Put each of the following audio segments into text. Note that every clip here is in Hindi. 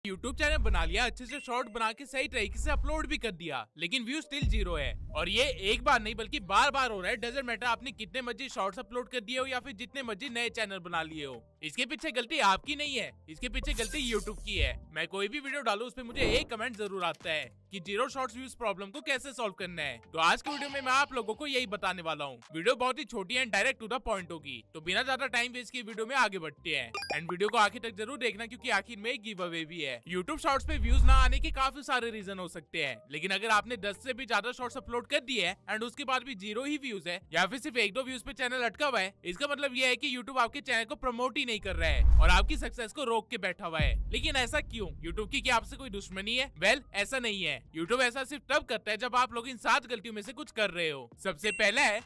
यूट्यूब चैनल बना लिया, अच्छे से शॉर्ट बना के सही तरीके से अपलोड भी कर दिया, लेकिन व्यू स्टिल 0 है। और ये एक बार नहीं बल्कि बार बार हो रहा है। डजंट मैटर आपने कितने मर्जी शॉर्ट्स अपलोड कर दिए हो या फिर जितने मर्जी नए चैनल बना लिए हो, इसके पीछे गलती आपकी नहीं है, इसके पीछे गलती यूट्यूब की है। मैं कोई भी वीडियो डालू उस पर मुझे एक कमेंट जरूर आता है कि 0 शॉर्ट्स व्यूज प्रॉब्लम को कैसे सॉल्व करना है। तो आज की वीडियो में मैं आप लोगों को यही बताने वाला हूँ। वीडियो बहुत ही छोटी and direct to the point होगी, तो बिना ज्यादा टाइम वेस्ट किए वीडियो में आगे बढ़ते हैं। एंड वीडियो को आखिर तक जरूर देखना, क्योंकि आखिर में एक गिव अवे भी है। यूट्यूब शॉर्ट्स पे व्यूज ना आने के काफी सारे रीजन हो सकते हैं, लेकिन अगर आपने 10 से भी ज्यादा शॉर्ट्स अपलोड कर दिए हैं एंड उसके बाद भी 0 ही व्यूज है या फिर सिर्फ 1-2 व्यूज पे चैनल अटका हुआ है, इसका मतलब ये है कि यूट्यूब आपके चैनल को प्रमोट ही नहीं कर रहा है और आपकी सक्सेस को रोक के बैठा हुआ है। लेकिन ऐसा क्यों? यूट्यूब की क्या आपसे कोई दुश्मनी है? वेल, ऐसा नहीं है। यूट्यूब ऐसा सिर्फ तब करता है जब आप लोग इन 7 गलतियों में से कुछ कर रहे हो। सबसे पहला है,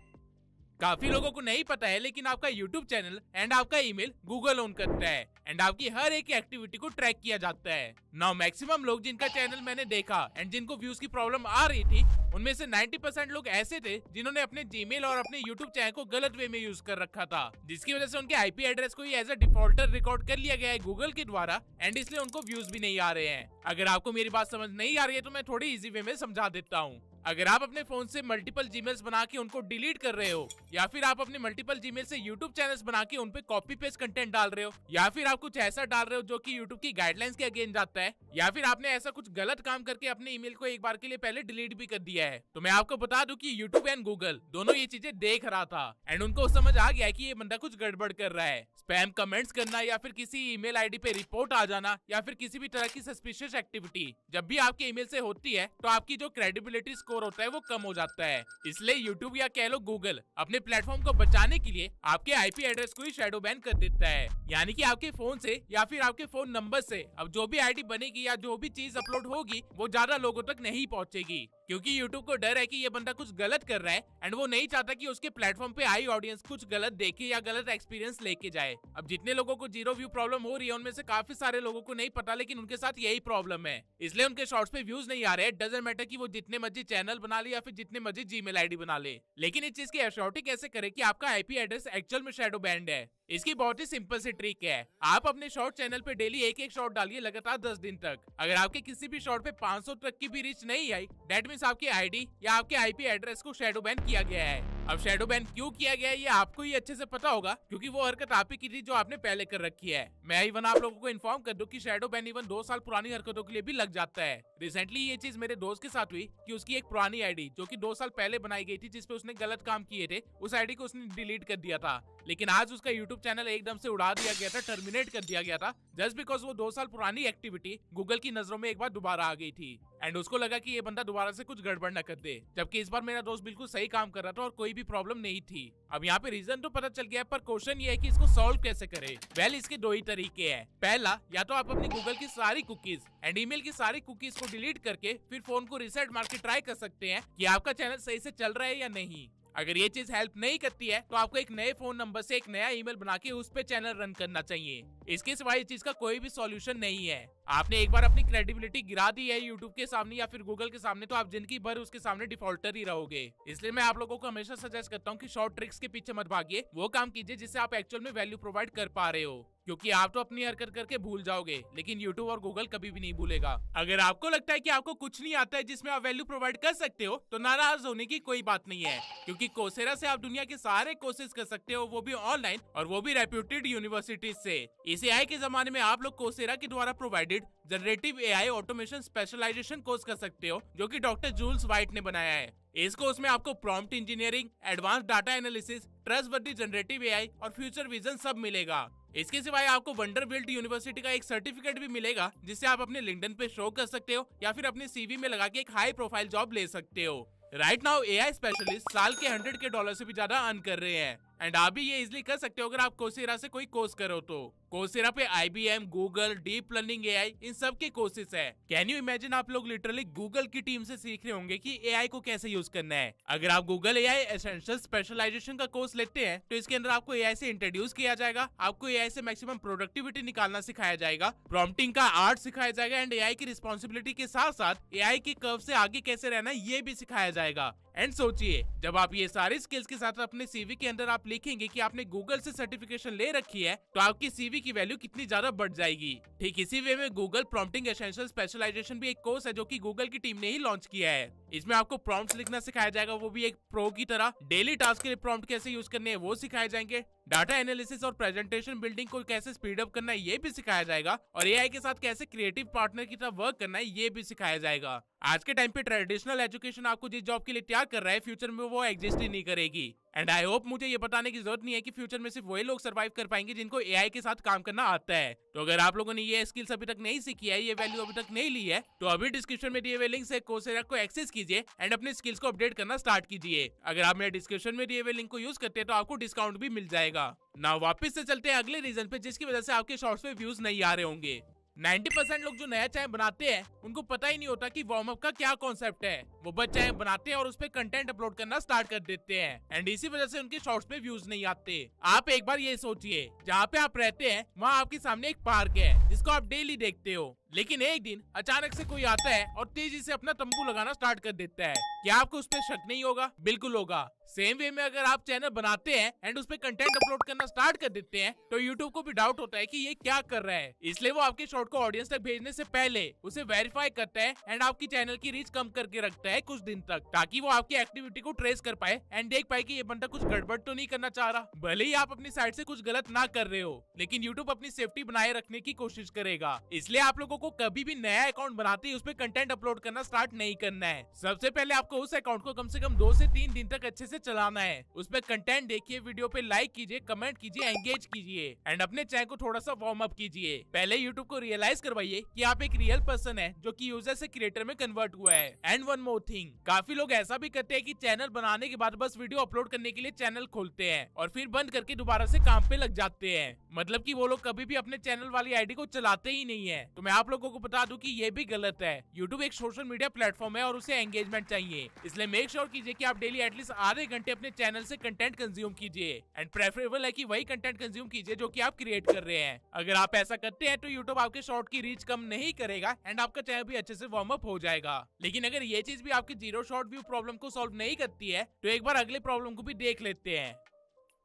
काफी लोगों को नहीं पता है लेकिन आपका YouTube चैनल एंड आपका ईमेल गूगल ओन करता है एंड आपकी हर एक एक्टिविटी को ट्रैक किया जाता है। नाउ मैक्सिमम लोग जिनका चैनल मैंने देखा एंड जिनको व्यूज की प्रॉब्लम आ रही थी, उनमें से 90% लोग ऐसे थे जिन्होंने अपने जीमेल और अपने YouTube चैनल को गलत वे में यूज कर रखा था, जिसकी वजह से उनके आईपी एड्रेस को ही एज अ डिफॉल्टर रिकॉर्ड कर लिया गया है गूगल के द्वारा एंड इसलिए उनको व्यूज भी नहीं आ रहे हैं। अगर आपको मेरी बात समझ नहीं आ रही है तो मैं थोड़ी इजी वे में समझा देता हूँ। अगर आप अपने फोन से मल्टीपल जीमेल्स बना के उनको डिलीट कर रहे हो, या फिर आप अपने मल्टीपल जीमेल से यूट्यूब चैनल्स बना के उन पे कॉपी पेस्ट कंटेंट डाल रहे हो, या फिर आप कुछ ऐसा डाल रहे हो जो कि यूट्यूब की गाइडलाइंस के अगेंस्ट जाता है, या फिर आपने ऐसा कुछ गलत काम करके अपने ईमेल को एक बार के लिए पहले डिलीट भी कर दिया है, तो मैं आपको बता दूं कि यूट्यूब एंड गूगल दोनों ये चीजें देख रहा था एंड उनको समझ आ गया है कि ये बंदा कुछ गड़बड़ कर रहा है। स्पैम कमेंट्स करना या फिर किसी ईमेल आईडी पे रिपोर्ट आ जाना या फिर किसी भी तरह की सस्पिशियस एक्टिविटी जब भी आपके ईमेल से होती है, तो आपकी जो क्रेडिबिलिटी स्कोर होता है वो कम हो जाता है। इसलिए यूट्यूब या कह लो गूगल अपने प्लेटफॉर्म को बचाने के लिए आपके आईपी एड्रेस को ही शैडो बैन कर देता है, यानी कि आपके फोन से या फिर आपके फोन नंबर से अब जो भी आईडी बनेगी या जो भी चीज अपलोड होगी वो ज्यादा लोगों तक नहीं पहुंचेगी, क्योंकि यूट्यूब को डर है कि ये बंदा कुछ गलत कर रहा है एंड वो नहीं चाहता कि उसके प्लेटफॉर्म पे आई ऑडियंस कुछ गलत देखे या गलत एक्सपीरियंस लेके जाए। अब जितने लोगों को 0 व्यू प्रॉब्लम हो रही है उनमें से काफी सारे लोगों को नहीं पता, लेकिन उनके साथ यही प्रॉब्लम है, इसलिए उनके शॉर्ट्स पे व्यूज नहीं आ रहे। डजंट मैटर कि वो जितने मर्जी चैनल बना ले या फिर जितने मर्जी जीमेल आईडी बना ले, लेकिन इस चीज की एश्योरिटी कैसे करे कि आपका आईपी एड्रेस एक्चुअल में शैडो बैंड है? इसकी बहुत ही सिंपल सी ट्रिक है। आप अपने शॉर्ट चैनल पे डेली एक शॉर्ट डालिए लगातार 10 दिन तक। अगर आपके किसी भी शॉर्ट पे 500 तक की भी रीच नहीं आई, दैट मींस आपकी आईडी या आपके आईपी एड्रेस को शैडो बैन किया गया है। अब शैडो बैन क्यों किया गया है ये आपको ही अच्छे से पता होगा, क्योंकि वो हरकत आप ही की थी जो आपने पहले कर रखी है। मैं इवन आप लोगों को इन्फॉर्म कर दूं कि शैडो बैन इवन 2 साल पुरानी हरकतों के लिए भी लग जाता है। रिसेंटली ये चीज मेरे दोस्त के साथ हुई कि उसकी एक पुरानी आईडी जो कि 2 साल पहले बनाई गई थी, जिसपे उसने गलत काम किए थे, उस आईडी को उसने डिलीट कर दिया था, लेकिन आज उसका यूट्यूब चैनल एकदम से उड़ा दिया गया था, टर्मिनेट कर दिया गया था, जस्ट बिकॉज वो 2 साल पुरानी एक्टिविटी गूगल की नजरों में एक बार दोबारा आ गई थी एंड उसको लगा कि ये बंदा दोबारा से कुछ गड़बड़ न कर दे, जबकि इस बार मेरा दोस्त बिल्कुल सही काम कर रहा था और कोई भी प्रॉब्लम नहीं थी। अब यहाँ पे रीजन तो पता चल गया, पर क्वेश्चन ये है कि इसको सॉल्व कैसे करें। वेल, इसके 2 ही तरीके हैं। पहला, या तो आप अपनी गूगल की सारी कुकीज एंड ईमेल की सारी कुकीज को डिलीट करके फिर फोन को रीसेट मार के ट्राई कर सकते हैं कि आपका चैनल सही से चल रहा है या नहीं। अगर ये चीज हेल्प नहीं करती है तो आपको एक नए फोन नंबर से एक नया ईमेल बना के उस पे चैनल रन करना चाहिए। इसके सिवाय इस चीज का कोई भी सॉल्यूशन नहीं है। आपने एक बार अपनी क्रेडिबिलिटी गिरा दी है यूट्यूब के सामने या फिर गूगल के सामने, तो आप जिंदगी भर उसके सामने डिफॉल्टर ही रहोगे। इसलिए मैं आप लोगों को हमेशा सजेस्ट करता हूँ कि शॉर्ट ट्रिक्स के पीछे मत भागिए, वो काम कीजिए जिससे आप एक्चुअल में वैल्यू प्रोवाइड कर पा रहे हो, क्योंकि आप तो अपनी हरकत करके भूल जाओगे, लेकिन यूट्यूब और गूगल कभी भी नहीं भूलेगा। अगर आपको लगता है कि आपको कुछ नहीं आता है जिसमें आप वैल्यू प्रोवाइड कर सकते हो, तो नाराज होने की कोई बात नहीं है, क्योंकि कोर्सेरा से आप दुनिया के सारे कोर्सेज कर सकते हो, वो भी ऑनलाइन और वो भी रेप्यूटेड यूनिवर्सिटीज से। इस एआई के जमाने में आप लोग कोर्सेरा के द्वारा provided generative AI automation specialisation course कर सकते हो, जो कि डॉक्टर जूल्स वाइट ने बनाया है। इस कोर्स में आपको prompt engineering, advance data analysis, trustworthy generative AI और फ्यूचर विजन सब मिलेगा। इसके सिवाय आपको वंडरबिल्ट यूनिवर्सिटी का एक सर्टिफिकेट भी मिलेगा, जिससे आप अपने लिंक्डइन पे शो कर सकते हो या फिर अपने सीवी में लगा के एक हाई प्रोफाइल जॉब ले सकते हो। राइट नाउ एआई स्पेशलिस्ट साल के $100K से भी ज्यादा अर्न कर रहे हैं एंड आप भी ये इजिली कर सकते हो अगर आप कोर्सेरा से कोई कोर्स करो तो। कोर्सेरा पे IBM, Google, deep learning AI इन सब के कोर्सेज है। कैन यू इमेजिन, आप लोग लिटरली गूगल की टीम से सीख रहे होंगे कि एआई को कैसे यूज करना है। अगर आप गूगल एआई एसेंशियल स्पेशलाइजेशन का कोर्स लेते हैं तो इसके अंदर आपको एआई से इंट्रोड्यूस किया जाएगा, आपको एआई से मैक्सिमम प्रोडक्टिविटी निकालना सिखाया जाएगा, प्रॉम्प्टिंग का आर्ट सिखाया जाएगा एंड एआई की रिस्पॉन्सिबिलिटी के साथ साथ एआई की कर्व से आगे कैसे रहना ये भी सिखाया जाएगा। एंड सोचिए, जब आप ये सारी स्किल्स के साथ अपने सीवी के अंदर आप लिखेंगे कि आपने गूगल से सर्टिफिकेशन ले रखी है, तो आपकी सीवी की वैल्यू कितनी ज्यादा बढ़ जाएगी। ठीक इसी वे में गूगल प्रॉम्प्टिंग एसेंशियल स्पेशलाइजेशन भी एक कोर्स है जो कि गूगल की टीम ने ही लॉन्च किया है। इसमें आपको प्रॉम्प्ट्स लिखना सिखाया जाएगा, वो भी एक प्रो की तरह। डेली टास्क के लिए प्रॉम्प्ट कैसे यूज करने हैं वो सिखाए जाएंगे। डाटा एनालिसिस और प्रेजेंटेशन बिल्डिंग को कैसे स्पीड अप करना है ये भी सिखाया जाएगा, और एआई के साथ कैसे क्रिएटिव पार्टनर की तरह वर्क करना है ये भी सिखाया जाएगा। आज के टाइम पे ट्रेडिशनल एजुकेशन आपको जिस जॉब के लिए तैयार कर रहा है, फ्यूचर में वो एग्जिस्ट ही नहीं करेगी। एंड आई होप मुझे ये बताने की जरूरत नहीं है कि फ्यूचर में सिर्फ वही लोग सर्वाइव कर पाएंगे जिनको एआई के साथ काम करना आता है। तो अगर आप लोगों ने ये स्किल्स अभी तक नहीं सीखी है, ये वैल्यू अभी तक नहीं ली है, तो अभी डिस्क्रिप्शन में दिए हुए लिंक से कोर्सेरा को एक्सेस कीजिए एंड अपने स्किल्स को अपडेट करना स्टार्ट कीजिए। अगर आप मेरे डिस्क्रिप्शन में दिए हुए लिंक को यूज करते हैं तो आपको डिस्काउंट भी मिल जाएगा। ना वापस से चलते हैं अगले रीजन पे जिसकी वजह से आपके शॉर्ट्स पे व्यूज नहीं आ रहे होंगे। 90% लोग जो नया चैनल बनाते हैं उनको पता ही नहीं होता कि वार्म अप का क्या कॉन्सेप्ट है। वो बस चैनल बनाते हैं और उस पे कंटेंट अपलोड करना स्टार्ट कर देते हैं, एंड इसी वजह से उनके शॉर्ट्स पे व्यूज नहीं आते। आप एक बार ये सोचिए, जहाँ पे आप रहते हैं वहाँ आपके सामने एक पार्क है जिसको आप डेली देखते हो, लेकिन एक दिन अचानक से कोई आता है और तेजी से अपना तंबू लगाना स्टार्ट कर देता है। क्या आपको उस पर शक नहीं होगा? बिल्कुल होगा। सेम वे में अगर आप चैनल बनाते हैं एंड उस पे कंटेंट अपलोड करना स्टार्ट कर देते हैं तो यूट्यूब को भी डाउट होता है कि ये क्या कर रहा है, इसलिए वो आपके शॉर्ट को ऑडियंस तक भेजने से पहले उसे वेरीफाई करता है एंड आपकी चैनल की रीच कम करके रखता है कुछ दिन तक, ताकि वो आपकी एक्टिविटी को ट्रेस कर पाए एंड देख पाए कि ये बंदा कुछ गड़बड़ तो नहीं करना चाह रहा। भले ही आप अपनी साइड से कुछ गलत ना कर रहे हो, लेकिन यूट्यूब अपनी सेफ्टी बनाए रखने की कोशिश करेगा। इसलिए आप लोगों को कभी भी नया अकाउंट बनाते ही उस पे कंटेंट अपलोड करना स्टार्ट नहीं करना है। सबसे पहले आपको उस अकाउंट को कम से कम 2 से 3 दिन तक अच्छे से चलाना है। उस पे कंटेंट देखिए, वीडियो पे लाइक कीजिए, कमेंट कीजिए, एंगेज कीजिए एंड अपने चैनल को थोड़ा सा वार्म अप कीजिए। पहले यूट्यूब को रियलाइज करवाइए कि आप एक रियल पर्सन है जो कि यूजर से क्रिएटर में कन्वर्ट हुआ है। एंड वन मोर थिंग, काफी लोग ऐसा भी करते हैं कि चैनल बनाने के बाद बस वीडियो अपलोड करने के लिए चैनल खोलते हैं और फिर बंद करके दोबारा से काम पे लग जाते हैं। मतलब कि वो लोग कभी भी अपने चैनल वाली आईडी को चलाते ही नहीं है। तो मैं आप लोगों को बता दूं कि ये भी गलत है। यूट्यूब एक सोशल मीडिया प्लेटफॉर्म है और उसे एंगेजमेंट चाहिए, इसलिए मेक श्योर कीजिए कि आप डेली एटलीस्ट आधे घंटे अपने चैनल से कंटेंट कंज्यूम कीजिए एंड प्रेफरेबल है कि वही कंटेंट कंज्यूम कीजिए जो कि आप क्रिएट कर रहे हैं। अगर आप ऐसा करते हैं तो यूट्यूब आपके शॉर्ट की रीच कम नहीं करेगा एंड आपका चैनल भी अच्छे से वार्म अप हो जाएगा। लेकिन अगर ये चीज भी आपकी 0 शॉर्ट व्यू प्रॉब्लम को सॉल्व नहीं करती है तो एक बार अगले प्रॉब्लम को भी देख लेते हैं।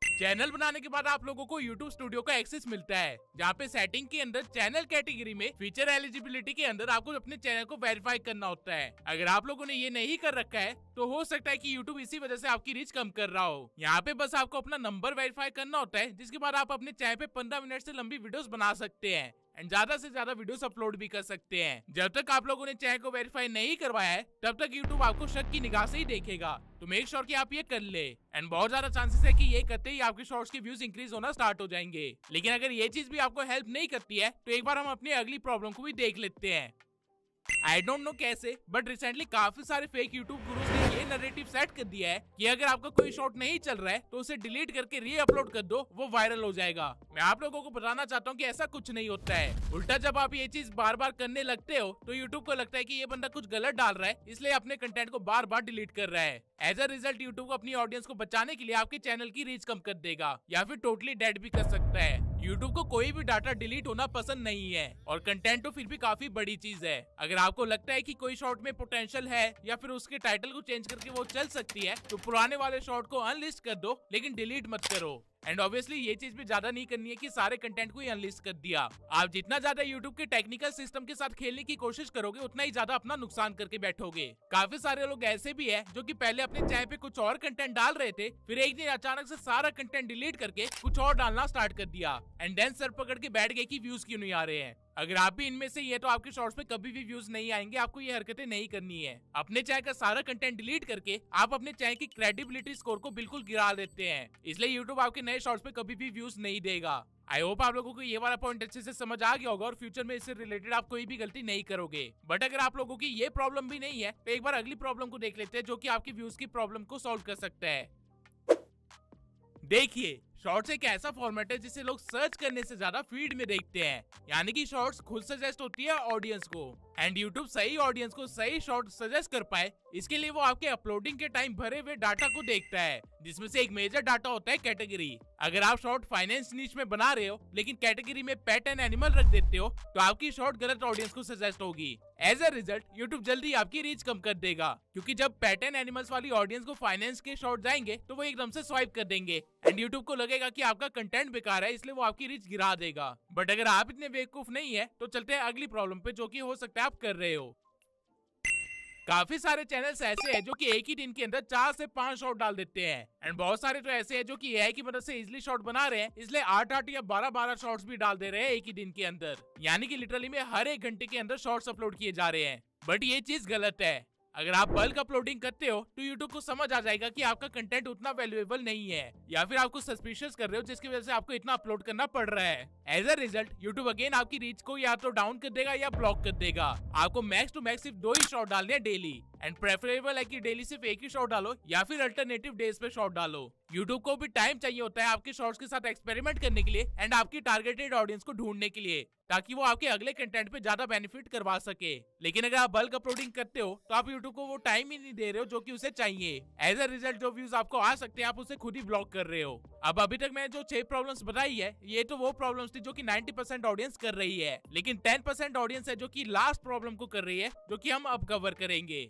चैनल बनाने के बाद आप लोगों को YouTube स्टूडियो का एक्सेस मिलता है, जहाँ पे सेटिंग के अंदर चैनल कैटेगरी में फीचर एलिजिबिलिटी के अंदर आपको अपने चैनल को वेरीफाई करना होता है। अगर आप लोगों ने ये नहीं कर रखा है तो हो सकता है कि YouTube इसी वजह से आपकी रीच कम कर रहा हो। यहाँ पे बस आपको अपना नंबर वेरीफाई करना होता है, जिसके बाद आप अपने चैनल पे 15 मिनट से लंबी वीडियोस बना सकते हैं एंड ज्यादा से ज्यादा वीडियोस अपलोड भी कर सकते हैं। जब तक आप लोगों ने चैनल को वेरीफाई नहीं करवाया है तब तक YouTube आपको शक की निगाह से ही देखेगा। तो मेक श्योर कि आप ये कर ले एंड बहुत ज्यादा चांसेस है कि ये करते ही आपके शॉर्ट्स के व्यूज इंक्रीज होना स्टार्ट हो जाएंगे। लेकिन अगर ये चीज भी आपको हेल्प नहीं करती है तो एक बार हम अपनी अगली प्रॉब्लम को भी देख लेते हैं। आई डोंट नो कैसे, बट रिसेंटली काफी सारे फेक यूट्यूब गुरुज ने ये नैरेटिव सेट कर दिया है कि अगर आपका कोई शॉर्ट नहीं चल रहा है तो उसे डिलीट करके री अपलोड कर दो, वो वायरल हो जाएगा। मैं आप लोगों को बताना चाहता हूँ कि ऐसा कुछ नहीं होता है। उल्टा जब आप ये चीज बार बार करने लगते हो तो यूट्यूब को लगता है कि ये बंदा कुछ गलत डाल रहा है, इसलिए अपने कंटेंट को बार बार डिलीट कर रहा है। एज अ रिजल्ट यूट्यूब को अपनी ऑडियंस को बचाने के लिए आपके चैनल की रीच कम कर देगा या फिर टोटली डेड भी कर सकता है। यूट्यूब को कोई भी डाटा डिलीट होना पसंद नहीं है और कंटेंट तो फिर भी काफी बड़ी चीज है। अगर आपको लगता है कि कोई शॉर्ट में पोटेंशियल है या फिर उसके टाइटल को चेंज करके वो चल सकती है तो पुराने वाले शॉर्ट को अनलिस्ट कर दो, लेकिन डिलीट मत करो। एंड ऑब्वियसली ये चीज भी ज्यादा नहीं करनी है कि सारे कंटेंट को ही अनलिस्ट कर दिया। आप जितना ज्यादा यूट्यूब के टेक्निकल सिस्टम के साथ खेलने की कोशिश करोगे उतना ही ज्यादा अपना नुकसान करके बैठोगे। काफी सारे लोग ऐसे भी है जो कि पहले अपने चैनल पे कुछ और कंटेंट डाल रहे थे, फिर एक दिन अचानक से सारा कंटेंट डिलीट करके कुछ और डालना स्टार्ट कर दिया एंड देन सर पकड़ के बैठ गए कि व्यूज क्यों नहीं आ रहे हैं। अगर आप भी इनमें से ये तो आपके शॉर्ट्स पे कभी भी व्यूज नहीं आएंगे। आपको ये हरकतें नहीं करनी है। अपने चैनल का सारा कंटेंट डिलीट करके आप अपने चैनल की क्रेडिबिलिटी स्कोर को बिल्कुल गिरा देते हैं, इसलिए यूट्यूब आपके नए शॉर्ट्स पे कभी भी व्यूज नहीं देगा। आई होप आप लोगों को ये वाला पॉइंट अच्छे से समझ आ गया होगा और फ्यूचर में इससे रिलेटेड आप कोई भी गलती नहीं करोगे। बट अगर आप लोगों की ये प्रॉब्लम भी नहीं है तो एक बार अगली प्रॉब्लम को देख लेते हैं जो कि आपकी व्यूज की प्रॉब्लम को सॉल्व कर सकता है। देखिए, शॉर्ट्स एक ऐसा फॉर्मेट है जिसे लोग सर्च करने से ज्यादा फीड में देखते हैं, यानी कि शॉर्ट्स खुद सजेस्ट होती है ऑडियंस को एंड यूट्यूब सही ऑडियंस को सही शॉर्ट सजेस्ट कर पाए, इसके लिए वो आपके अपलोडिंग के टाइम भरे हुए डाटा को देखता है, जिसमें से एक मेजर डाटा होता है कैटेगरी। अगर आप शॉर्ट फाइनेंस नीच में बना रहे हो लेकिन कैटेगरी में पेट एंड एनिमल रख देते हो तो आपकी शॉर्ट गलत ऑडियंस को सजेस्ट होगी। एज अ रिजल्ट यूट्यूब जल्दी आपकी रीच कम कर देगा, क्योंकि जब पेट एंड एनिमल्स वाली ऑडियंस को फाइनेंस के शॉर्ट जाएंगे तो वो एकदम से स्वाइप कर देंगे एंड यूट्यूब को लगेगा कि आपका कंटेंट बेकार है, इसलिए वो आपकी रीच गिरा देगा। बट अगर आप इतने बेवकूफ नहीं है तो चलते हैं अगली प्रॉब्लम पे, जो कि हो सकता है आप कर रहे हो। काफी सारे चैनल्स ऐसे हैं जो कि एक ही दिन के अंदर 4 से 5 शॉट डाल देते हैं एंड बहुत सारे तो ऐसे हैं जो कि एआई की मदद से इजिली शॉट बना रहे हैं, इसलिए 8-8 या 12-12 शॉट्स भी डाल दे रहे हैं एक ही दिन के अंदर। यानी कि लिटरली में हर एक घंटे के अंदर शॉर्ट्स अपलोड किए जा रहे हैं। बट ये चीज गलत है। अगर आप बल्क अपलोडिंग करते हो तो यूट्यूब को समझ आ जाएगा कि आपका कंटेंट उतना वैल्यूएबल नहीं है, या फिर आपको सस्पिशियस कर रहे हो जिसकी वजह से आपको इतना अपलोड करना पड़ रहा है। As a result YouTube again आपकी रीच को या तो डाउन कर देगा या ब्लॉक कर देगा। आपको मैक्स टू मैक्स सिर्फ 2 ही शॉट डालने हैं डेली, एंड प्रेफरेबल है कि डेली सिर्फ एक ही शॉट डालो या फिर अल्टरनेटिव डेज पे शॉट डालो। यूट्यूब को भी टाइम चाहिए होता है आपके शॉर्ट्स के साथ एक्सपेरिमेंट करने के लिए एंड आपकी टारगेटेड ऑडियंस को ढूंढने के लिए, ताकि वो आपके अगले कंटेंट पे ज्यादा बेनिफिट करवा सके। लेकिन अगर आप बल्क अपलोडिंग करते हो तो आप यूट्यूब को वो टाइम ही नहीं दे रहे हो जो कि उसे चाहिए। एज अ रिजल्ट जो व्यूज आपको आ सकते हैं आप उसे खुद ही ब्लॉक कर रहे हो। अब अभी तक मैंने जो 6 प्रॉब्लम्स बताई है ये तो वो प्रॉब्लम्स थी जो कि 90% ऑडियंस कर रही है, लेकिन 10% ऑडियंस है जो कि लास्ट प्रॉब्लम को कर रही है, जो कि हम अब कवर करेंगे।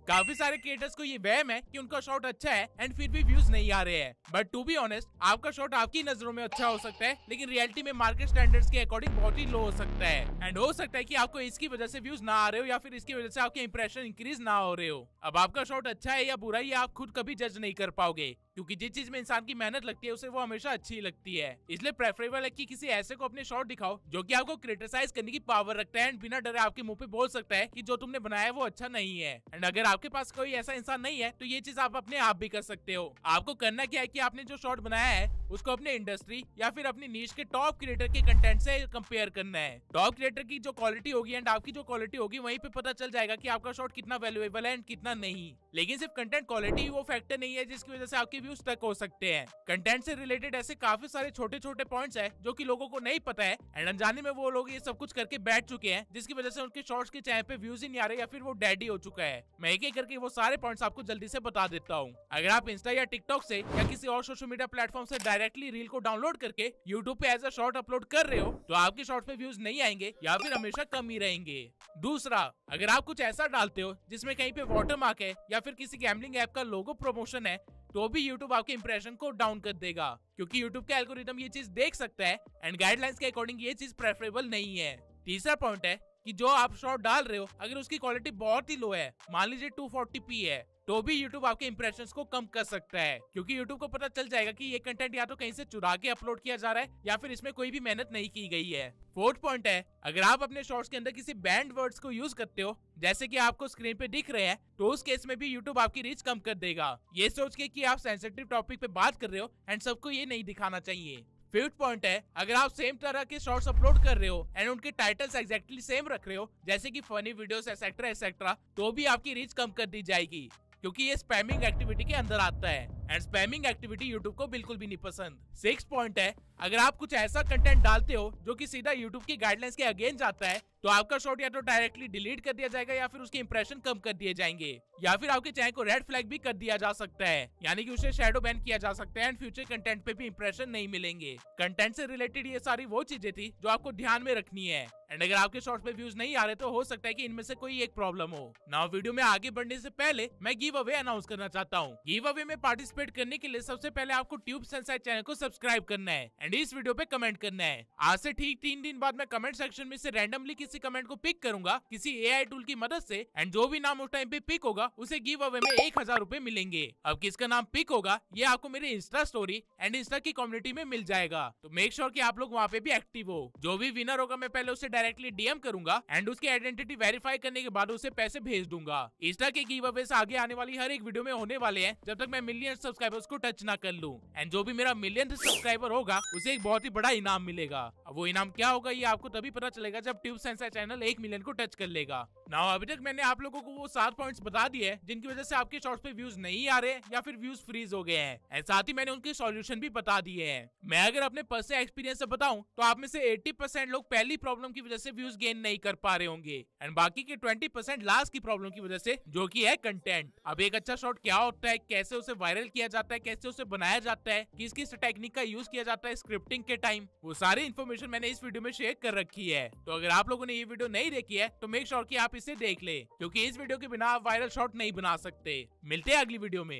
काफी सारे क्रिएटर्स को ये वहम है कि उनका शॉट अच्छा है एंड फिर भी व्यूज नहीं आ रहे हैं। बट टू बी ऑनेस्ट आपका शॉट आपकी नजरों में अच्छा हो सकता है, लेकिन रियलिटी में मार्केट स्टैंडर्ड्स के अकॉर्डिंग बहुत ही लो हो सकता है एंड हो सकता है कि आपको इसकी वजह से व्यूज ना आ रहे हो या फिर इसकी वजह से आपके इंप्रेशन इंक्रीज ना हो रहे हो। अब आपका शॉट अच्छा है या बुरा ये आप खुद कभी जज नहीं कर पाओगे, क्योंकि जिस चीज में इंसान की मेहनत लगती है उसे वो हमेशा अच्छी लगती है। इसलिए प्रेफरेबल है कि किसी ऐसे को अपने शॉट दिखाओ जो कि आपको क्रिटिसाइज करने की पावर रखता है एंड बिना डरे आपके मुंह पे बोल सकता है कि जो तुमने बनाया है वो अच्छा नहीं है। एंड अगर आपके पास कोई ऐसा इंसान नहीं है तो ये चीज आप अपने आप भी कर सकते हो। आपको करना क्या है कि आपने जो शॉट बनाया है उसको अपने इंडस्ट्री या फिर अपनी नीश के टॉप क्रिएटर के कंटेंट से कंपेयर करना है। टॉप क्रिएटर की जो क्वालिटी होगी एंड आपकी जो क्वालिटी होगी वहीं पे पता चल जाएगा कि आपका शॉट कितना वैल्यूएबल है एंड कितना नहीं। लेकिन सिर्फ कंटेंट क्वालिटी वो फैक्टर नहीं है जिसकी वजह से आपके व्यूज स्टक हो सकते हैं। कंटेंट से रिलेटेड ऐसे काफी सारे छोटे छोटे पॉइंट्स है जो कि लोगों को नहीं पता है एंड अनजाने में वो लोग ये सब कुछ करके बैठ चुके हैं, जिसकी वजह से उनके शॉर्ट्स के चैनल पे व्यूज ही नहीं आ रहे या फिर वो डेड ही हो चुका है। मैं एक एक करके वो सारे पॉइंट्स आपको जल्दी से बता देता हूँ। अगर आप इंस्टा या टिकटॉक से या किसी और सोशल मीडिया प्लेटफॉर्म से डायरेक्टली रील को डाउनलोड करके यूट्यूब पे एज अ शॉर्ट अपलोड कर रहे हो तो आपके शॉर्ट पे व्यूज नहीं आएंगे या फिर हमेशा कम ही रहेंगे। दूसरा, अगर आप कुछ ऐसा डालते हो जिसमें कहीं पे वाटरमार्क है या फिर किसी गैम्बलिंग ऐप का लोगो प्रमोशन है तो भी YouTube आपके इंप्रेशन को डाउन कर देगा, क्योंकि YouTube का एल्गोरिथम ये चीज देख सकता है एंड गाइडलाइंस के अकॉर्डिंग ये चीज प्रेफरेबल नहीं है। तीसरा पॉइंट है कि जो आप शॉट डाल रहे हो अगर उसकी क्वालिटी बहुत ही लो है, मान लीजिए 240p है, तो भी YouTube आपके इंप्रेशंस को कम कर सकता है, क्योंकि YouTube को पता चल जाएगा कि ये कंटेंट या तो कहीं से चुरा के अपलोड किया जा रहा है या फिर इसमें कोई भी मेहनत नहीं की गई है। फोर्थ पॉइंट है, अगर आप अपने शॉर्ट्स के अंदर किसी बैंड वर्ड्स को यूज करते हो जैसे कि आपको स्क्रीन पे दिख रहे हैं तो उस केस में भी YouTube आपकी रीच कम कर देगा, ये सोच के कि आप सेंसिटिव टॉपिक पे बात कर रहे हो एंड सबको ये नहीं दिखाना चाहिए। फिफ्थ पॉइंट है, अगर आप सेम तरह के शॉर्ट्स अपलोड कर रहे हो एंड उनके टाइटल्स एग्जैक्टली सेम रख रहे हो जैसे कि फनी वीडियोस एक्सेट्रा एक्सेट्रा, तो भी आपकी रीच कम कर दी जाएगी, क्योंकि ये स्पैमिंग एक्टिविटी के अंदर आता है एंड स्पैमिंग एक्टिविटी यूट्यूब को बिल्कुल भी नहीं पसंद। सिक्स्थ पॉइंट है, अगर आप कुछ ऐसा कंटेंट डालते हो जो कि सीधा यूट्यूब की गाइडलाइंस के अगेंस्ट जाता है तो आपका शॉट या तो डायरेक्टली डिलीट कर दिया जाएगा या फिर उसके इंप्रेशन कम कर दिए जाएंगे या फिर आपके चैनल को रेड फ्लैग भी कर दिया जा सकता है, यानी कि उसे शैडो बैन किया जा सकता है एंड फ्यूचर कंटेंट पे भी इंप्रेशन नहीं मिलेंगे। कंटेंट से रिलेटेड ये सारी वो चीजें थी जो आपको ध्यान में रखनी है एंड अगर आपके शॉर्ट्स पे व्यूज नहीं आ रहे तो हो सकता है कि इनमें से कोई एक प्रॉब्लम हो। नाउ वीडियो में आगे बढ़ने से पहले मैं गिव अवे अनाउंस करना चाहता हूँ। गिव अवे में पार्टिसिपेट करने के लिए सबसे पहले आपको ट्यूब सेंसाइड चैनल को सब्सक्राइब करना है एंड इस वीडियो पे कमेंट करना है। आज से ठीक 3 दिन बाद मैं कमेंट सेक्शन में से रैंडमली किसी कमेंट को पिक करूंगा किसी AI टूल की मदद से एंड जो भी नाम उस टाइम पे पिक होगा उसे गिव अवे में 1000 रुपए मिलेंगे। अब किसका नाम पिक होगा ये आपको मेरे इंस्टा स्टोरी एंड इंस्टा की कम्युनिटी में मिल जाएगा, तो मेक श्योर कि आप लोग वहाँ पे भी एक्टिव हो। जो भी विनर होगा मैं पहले उसे डायरेक्टली DM करूंगा एंड उसकी आइडेंटिटी वेरीफाई करने के बाद उसे पैसे भेज दूंगा। इंस्टा के गिव अवे से आगे आने वाली हर एक वीडियो में होने वाले हैं जब तक मैं मिलियन सब्सक्राइबर्स को टच ना कर लूं एंड जो भी मेरा मिलियन सब्सक्राइबर होगा उसे एक बहुत ही बड़ा इनाम मिलेगा। अब वो इनाम क्या होगा ये आपको तभी पता चलेगा जब ट्यूब सेंसर चैनल 1 मिलियन को टच कर लेगा। नाउ अभी तक मैंने आप लोगों को वो 7 पॉइंट्स बता दिए हैं जिनकी वजह से आपके शॉर्ट्स पे व्यूज नहीं आ रहे या फिर व्यूज फ्रीज हो गए हैं, एंड साथ ही मैंने उनके सॉल्यूशन भी बता दिए हैं। मैं अगर अपने पर्सनल एक्सपीरियंस से बताऊं तो आप में से 80% लोग पहली प्रॉब्लम की वजह से व्यूज गेन नहीं कर पा रहे होंगे, एंड बाकी के 20% लास्ट की प्रॉब्लम की वजह से, जो कि है कंटेंट। अब एक अच्छा शॉर्ट क्या होता है, कैसे उसे वायरल किया जाता है, कैसे उसे बनाया जाता है, किस किस टेक्निक का यूज किया जाता है स्क्रिप्टिंग के टाइम, वो सारी इन्फॉर्मेशन मैंने इस वीडियो में शेयर कर रखी है। तो अगर आप लोगों ने ये वीडियो नहीं देखी है तो मेक श्योर कि आप इसे देख ले, क्योंकि इस वीडियो के बिना आप वायरल शॉर्ट नहीं बना सकते। मिलते हैं अगली वीडियो में।